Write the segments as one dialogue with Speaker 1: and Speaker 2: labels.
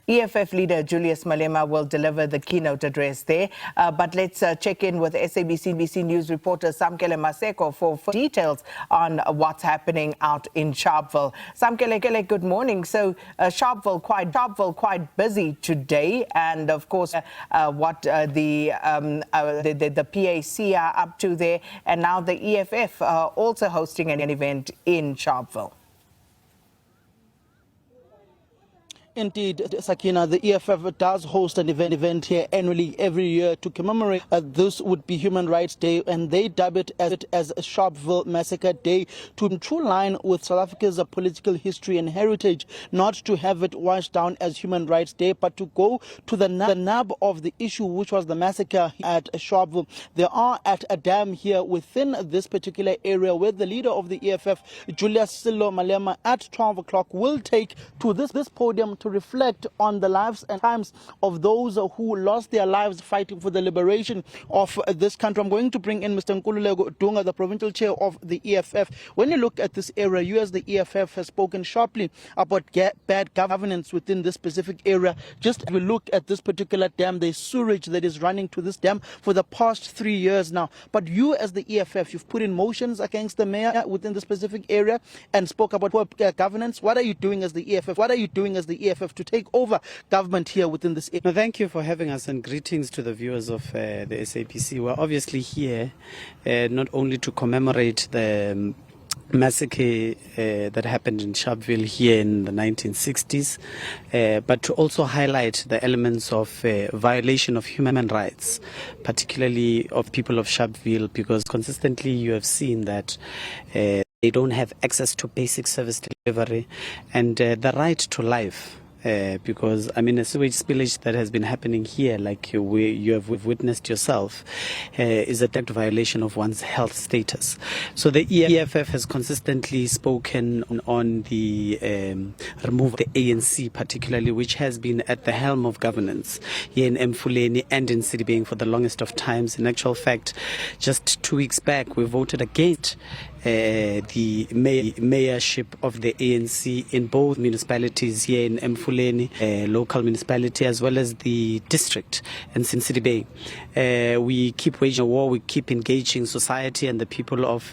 Speaker 1: EFF leader Julus Malema will deliver the keynote address there. But let's check in with SABC News reporter Samkele Maseko for details on what's happening out in Sharpeville. Samkele, good morning. So Sharpeville quite busy today, and of course what the PAC are up to there, and now the EFF also hosting an event in Sharpeville.
Speaker 2: Indeed, Sakina, the EFF does host an event here annually every year to commemorate this would be Human Rights Day, and they dub it as a Sharpeville Massacre Day, to true line with South Africa's political history and heritage, not to have it washed down as Human Rights Day, but to go to the nub of the issue, which was the massacre at Sharpeville. They are at a dam here within this particular area where the leader of the EFF, Julus Malema, at 12 o'clock will take to this podium to reflect on the lives and times of those who lost their lives fighting for the liberation of this country. I'm going to bring in Mr. Nkululeko Dunga, the provincial chair of the EFF. When you look at this area, you as the EFF has spoken sharply about bad governance within this specific area. Just we look at this particular dam, there's sewage that is running to this dam for the past 3 years now. But you as the EFF, you've put in motions against the mayor within the specific area and spoke about poor governance. What are you doing as the EFF? What are you doing as the EFF to take over government here within this area?
Speaker 3: No, thank you for having us, and greetings to the viewers of the SABC. We're obviously here not only to commemorate the massacre that happened in Sharpeville here in the 1960s, but to also highlight the elements of violation of human rights, particularly of people of Sharpeville, because consistently you have seen that they don't have access to basic service delivery and the right to life. Because I mean, a sewage spillage that has been happening here, like you have witnessed yourself, is a direct violation of one's health status. So the EFF has consistently spoken on the removal of the ANC, particularly, which has been at the helm of governance here in Mfuleni and in Sidibeng for the longest of times. In actual fact, just 2 weeks back, we voted against the mayorship of the ANC in both municipalities here in Mfuleni, local municipality, as well as the district in Sidibeng. We keep waging a war, we keep engaging society and the people of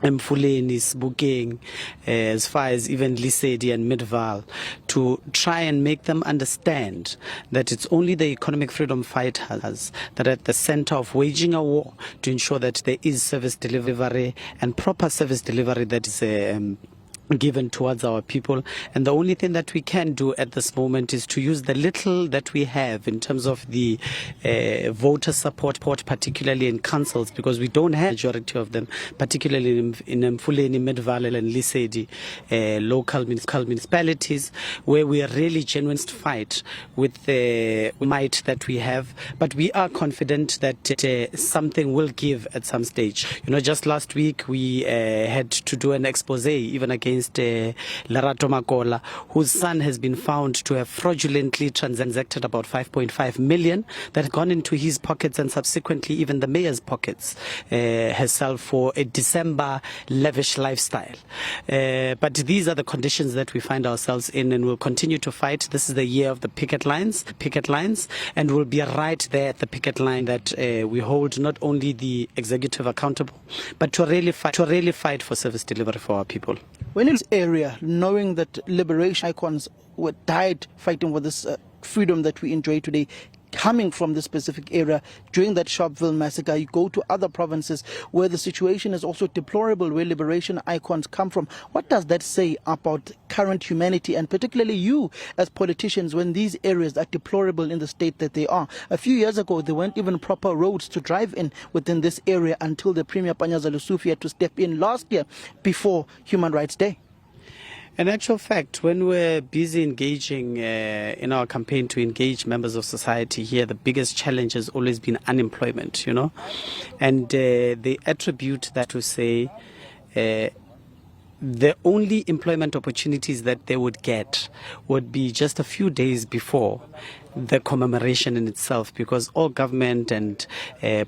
Speaker 3: Mfuleni, Sebokeng, as far as even Lesedi and Midvaal, to try and make them understand that it's only the economic freedom fighters that are at the center of waging a war to ensure that there is service delivery and proper service delivery that is given towards our people. And the only thing that we can do at this moment is to use the little that we have in terms of the voter support, particularly in councils, because we don't have a majority of them, particularly in Mfuleni, Midvaal and Lesedi, local municipalities, where we are really genuine fight with the might that we have. But we are confident that something will give at some stage. You know, just last week we had to do an expose even against Lerato Makola, whose son has been found to have fraudulently transacted about 5.5 million that had gone into his pockets and subsequently even the mayor's pockets herself for a December lavish lifestyle. But these are the conditions that we find ourselves in, and we'll continue to fight. This is the year of the picket lines, and we'll be right there at the picket line that we hold not only the executive accountable, but to really fight for service delivery for our people.
Speaker 2: When in this area, knowing that liberation icons were died fighting for this freedom that we enjoy today, coming from this specific area during that Sharpeville massacre, you go to other provinces where the situation is also deplorable, where liberation icons come from. What does that say about current humanity, and particularly you as politicians, when these areas are deplorable in the state that they are? A few years ago, there weren't even proper roads to drive in within this area until the Premier Panyaza Lesufi had to step in last year before Human Rights Day.
Speaker 3: In actual fact, when we're busy engaging in our campaign to engage members of society here, the biggest challenge has always been unemployment, you know. And they attribute that to say the only employment opportunities that they would get would be just a few days before the commemoration in itself, because all government and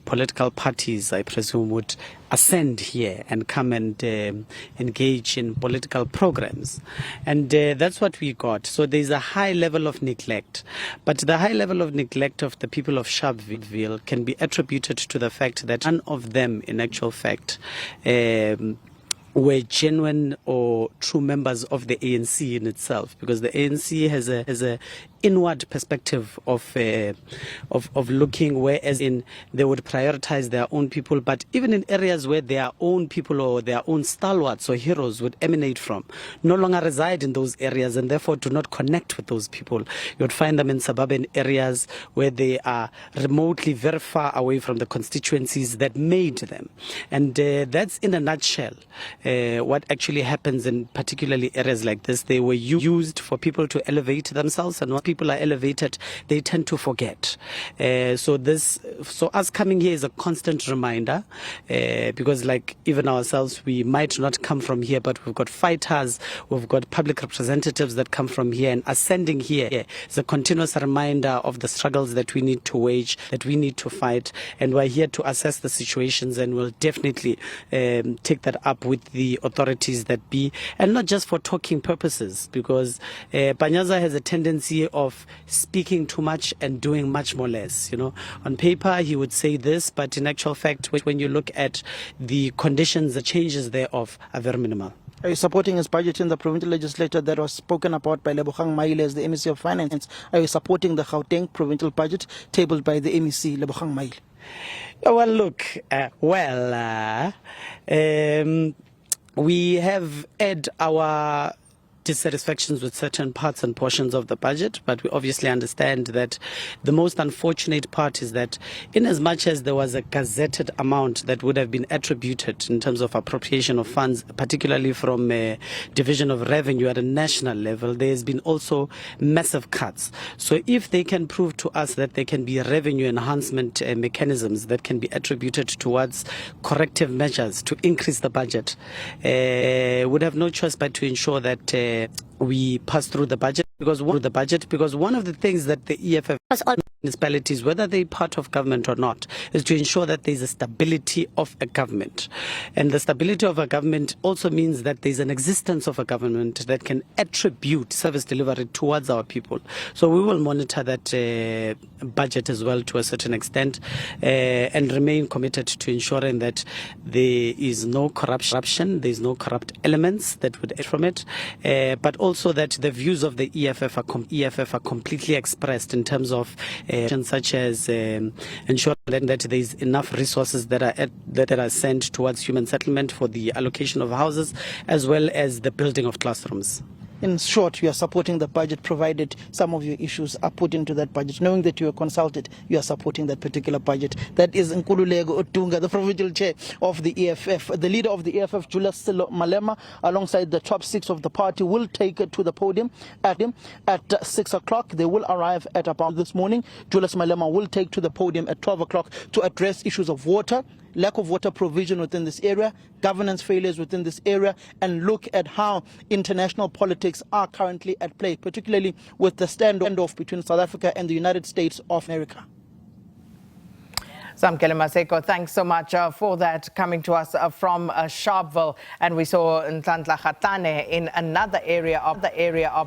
Speaker 3: political parties, I presume, would ascend here and come and engage in political programs. And that's what we got. So there's a high level of neglect. But the high level of neglect of the people of Sharpeville can be attributed to the fact that none of them, in actual fact, were genuine or true members of the ANC in itself, because the ANC has a inward perspective of looking, whereas in they would prioritize their own people, but even in areas where their own people or their own stalwarts or heroes would emanate from, no longer reside in those areas and therefore do not connect with those people. You would find them in suburban areas where they are remotely very far away from the constituencies that made them. And that's in a nutshell what actually happens in particularly areas like this. They were used for people to elevate themselves, and once people are elevated, they tend to forget. So us coming here is a constant reminder, because like even ourselves, we might not come from here, but we've got fighters, we've got public representatives that come from here, and ascending here is a continuous reminder of the struggles that we need to wage, that we need to fight, and we're here to assess the situations, and we'll definitely take that up with the authorities that be, and not just for talking purposes, because Panyaza has a tendency of speaking too much and doing much more less. You know, on paper he would say this, but in actual fact, when you look at the conditions, the changes thereof are very minimal.
Speaker 2: Are you supporting his budget in the provincial legislature that was spoken about by Lebogang Maile as the MEC of Finance? Are you supporting the Gauteng provincial budget tabled by the MEC, Lebogang Maile?
Speaker 3: Well, look, we have had our dissatisfactions with certain parts and portions of the budget, but we obviously understand that the most unfortunate part is that in as much as there was a gazetted amount that would have been attributed in terms of appropriation of funds, particularly from a division of revenue at a national level, there has been also massive cuts. So if they can prove to us that there can be revenue enhancement mechanisms that can be attributed towards corrective measures to increase the budget, would have no choice but to ensure that we pass through the budget, because one of the things that the EFF has all municipalities, whether they're part of government or not, is to ensure that there's a stability of a government. And the stability of a government also means that there's an existence of a government that can attribute service delivery towards our people. So we will monitor that budget as well to a certain extent, and remain committed to ensuring that there is no corruption, there's no corrupt elements that would add from it, but also that the views of the EFF are completely expressed in terms of such as ensuring that there is enough resources that are sent towards human settlement for the allocation of houses, as well as the building of classrooms.
Speaker 2: In short, you are supporting the budget provided some of your issues are put into that budget. Knowing that you are consulted, you are supporting that particular budget. That is Nkululeko Otunga, the provincial chair of the EFF. The leader of the EFF, Julus Malema, alongside the top six of the party, will take it to the podium at 6 o'clock. They will arrive at about this morning. Julus Malema will take to the podium at 12 o'clock to address issues of water, lack of water provision within this area, governance failures within this area, and look at how international politics are currently at play, particularly with the standoff between South Africa and the United States of America.
Speaker 1: Samkele Maseko, thanks so much for that, coming to us from Sharpeville. And we saw Nhlanhla Kgatane in another area of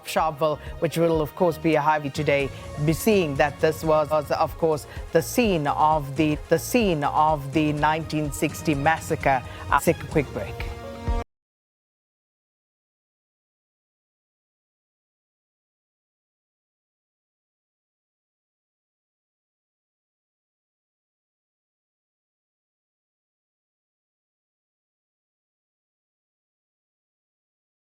Speaker 1: Sharpeville, which will of course be a highlight today, be seeing that this was of course the scene of the 1960 massacre. I'll take a quick break.